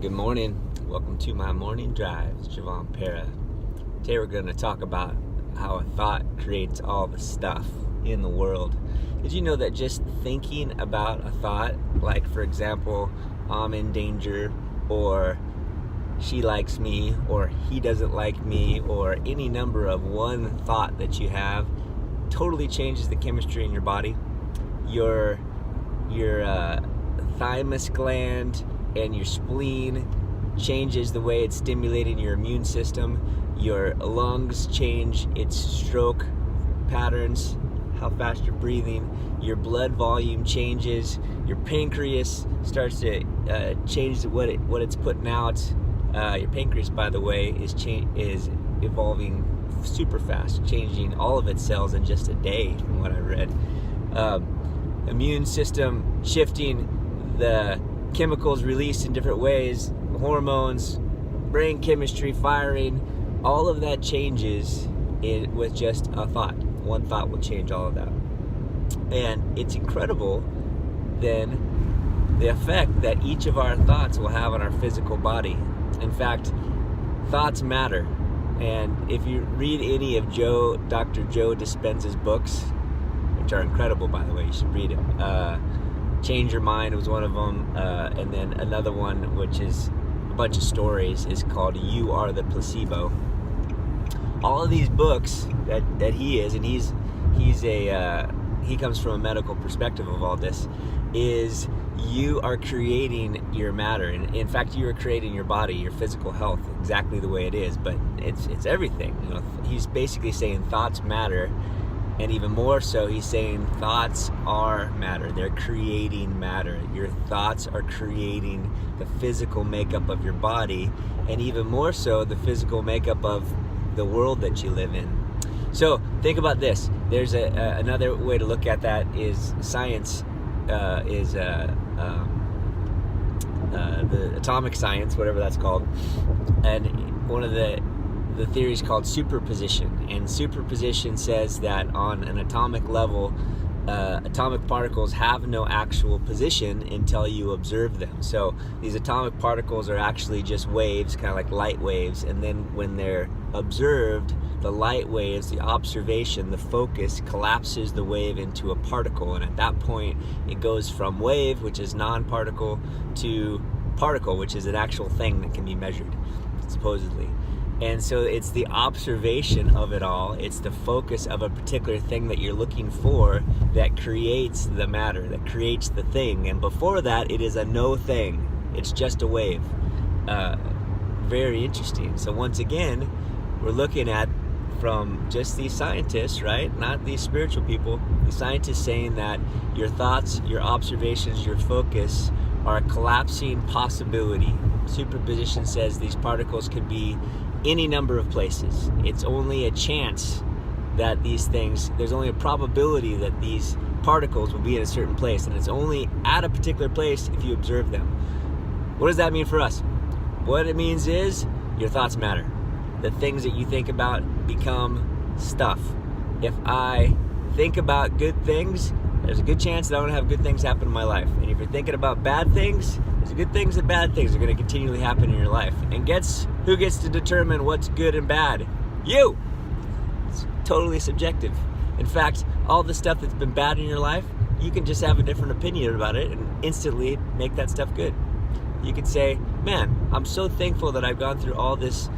Good morning. Welcome to my morning drive. It's Javon Para. Today we're going to talk about how a thought creates all the stuff in the world. Did you know that just thinking about a thought, like for example, I'm in danger, or she likes me, or he doesn't like me, or any number of one thought that you have, totally changes the chemistry in your body. Your thymus gland and your spleen changes the way it's stimulating your immune system. Your lungs change its stroke patterns, how fast you're breathing. Your blood volume changes. Your pancreas starts to change what it's putting out. Your pancreas, by the way, is evolving super fast, changing all of its cells in just a day, from what I read. Immune system shifting, the chemicals released in different ways, hormones, brain chemistry firing, all of that changes with just a thought. One thought will change all of that. And it's incredible then the effect that each of our thoughts will have on our physical body. In fact, thoughts matter. And if you read any of Dr. Joe Dispenza's books, which are incredible, by the way, you should read them. Change Your Mind was one of them, and then another one, which is a bunch of stories, is called You Are the Placebo. All of these books that he is, and he comes from a medical perspective of all this, is you are creating your matter, and in fact you are creating your body, your physical health, exactly the way it is. But it's everything. You know, he's basically saying thoughts matter. And even more so, he's saying thoughts are matter. They're creating matter. Your thoughts are creating the physical makeup of your body, and even more so, the physical makeup of the world that you live in. So think about this. There's another way to look at that is science is the atomic science, whatever that's called. And one of the theory is called superposition, and superposition says that on an atomic level, atomic particles have no actual position until you observe them. So these atomic particles are actually just waves, kind of like light waves, and then when they're observed, the light waves, the observation, the focus collapses the wave into a particle, and at that point it goes from wave, which is non-particle, to particle, which is an actual thing that can be measured, supposedly. And so it's the observation of it all, it's the focus of a particular thing that you're looking for that creates the matter, that creates the thing. And before that, it is a no thing. It's just a wave. Very interesting. So once again, we're looking at from just these scientists, right? Not these spiritual people. The scientists saying that your thoughts, your observations, your focus are a collapsing possibility. Superposition says these particles could be any number of places. It's only a chance that these things, there's only a probability that these particles will be in a certain place, and it's only at a particular place if you observe them. What does that mean for us? What it means is your thoughts matter. The things that you think about become stuff. If I think about good things, there's a good chance that I'm going to have good things happen in my life. And if you're thinking about bad things, there's good things and bad things are going to continually happen in your life. And who gets to determine what's good and bad? You! It's totally subjective. In fact, all the stuff that's been bad in your life, you can just have a different opinion about it and instantly make that stuff good. You could say, man, I'm so thankful that I've gone through all this,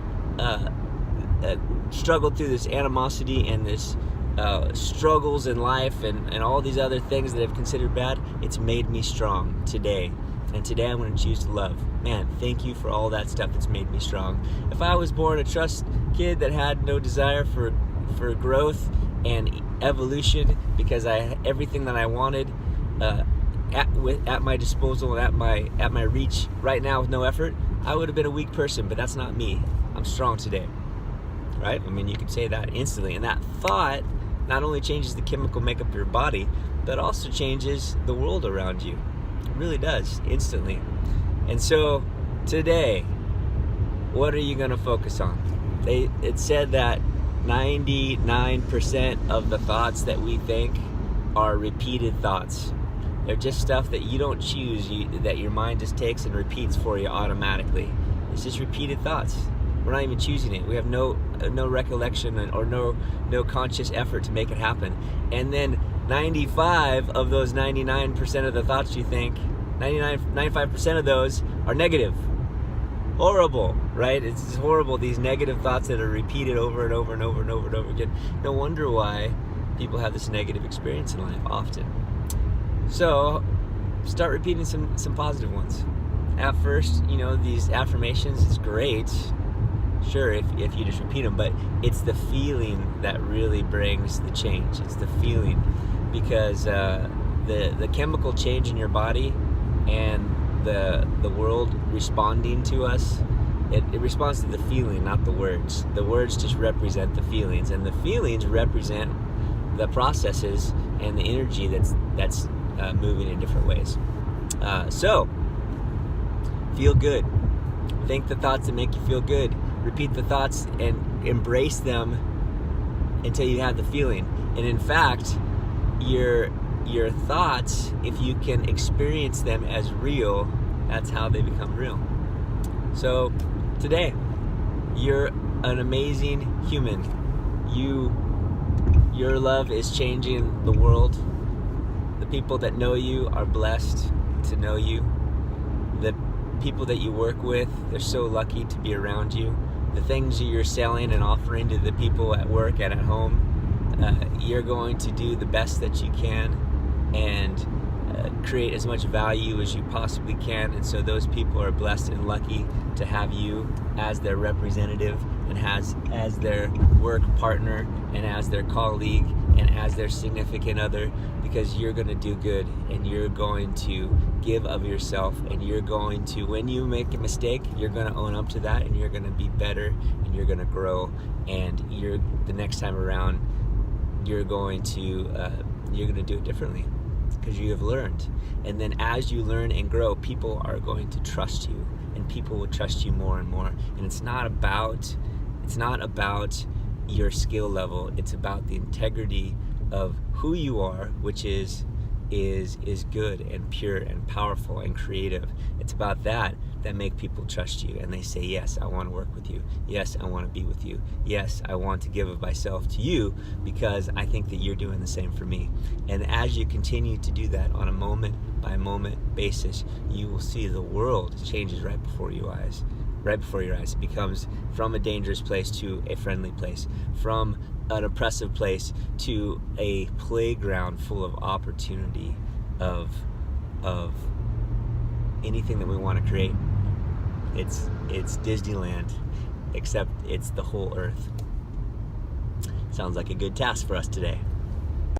struggled through this animosity and this struggles in life and all these other things that I've considered bad. It's made me strong today. And today I'm going to choose to love. Man, thank you for all that stuff that's made me strong. If I was born a trust kid that had no desire for growth and evolution, because I had everything that I wanted at my disposal and at my reach right now with no effort, I would have been a weak person. But that's not me. I'm strong today, right? I mean, you could say that instantly. And that thought not only changes the chemical makeup of your body, but also changes the world around you. It really does, instantly. And so today, what are you going to focus on? It said that 99% of the thoughts that we think are repeated thoughts. They're just stuff that you don't choose, that your mind just takes and repeats for you automatically. It's just repeated thoughts. We're not even choosing it. We have no recollection or no conscious effort to make it happen. And then 95 of those 99% of the thoughts you think, 95% of those are negative. Horrible, right? It's just horrible, these negative thoughts that are repeated over and over and over and over and over again. No wonder why people have this negative experience in life often. So start repeating some positive ones. At first, these affirmations is great, sure, if you just repeat them, but it's the feeling that really brings the change. It's the feeling, because the chemical change in your body and the world responding to us, it responds to the feeling, not the words. The words just represent the feelings, and the feelings represent the processes and the energy that's moving in different ways. So feel good. Think the thoughts that make you feel good. Repeat the thoughts and embrace them until you have the feeling. And in fact, your thoughts, if you can experience them as real, that's how they become real. So today, you're an amazing human. Your love is changing the world. The people that know you are blessed to know you. The people that you work with, they're so lucky to be around you. The things that you're selling and offering to the people at work and at home, you're going to do the best that you can and create as much value as you possibly can. And so those people are blessed and lucky to have you as their representative and as their work partner and as their colleague and as their significant other, because you're going to do good and you're going to give of yourself, and you're going to, when you make a mistake, you're going to own up to that, and you're going to be better, and you're going to grow, and the next time around you're going to do it differently because you have learned. And then as you learn and grow, people are going to trust you, and people will trust you more and more. And it's not about your skill level, it's about the integrity of who you are, which is good and pure and powerful and creative. It's about that make people trust you, and they say, yes, I want to work with you. Yes, I want to be with you. Yes, I want to give of myself to you because I think that you're doing the same for me. And as you continue to do that on a moment by moment basis, you will see the world changes right before your eyes. It becomes from a dangerous place to a friendly place, from an oppressive place to a playground full of opportunity of anything that we want to create. It's Disneyland, except it's the whole earth. Sounds like a good task for us today.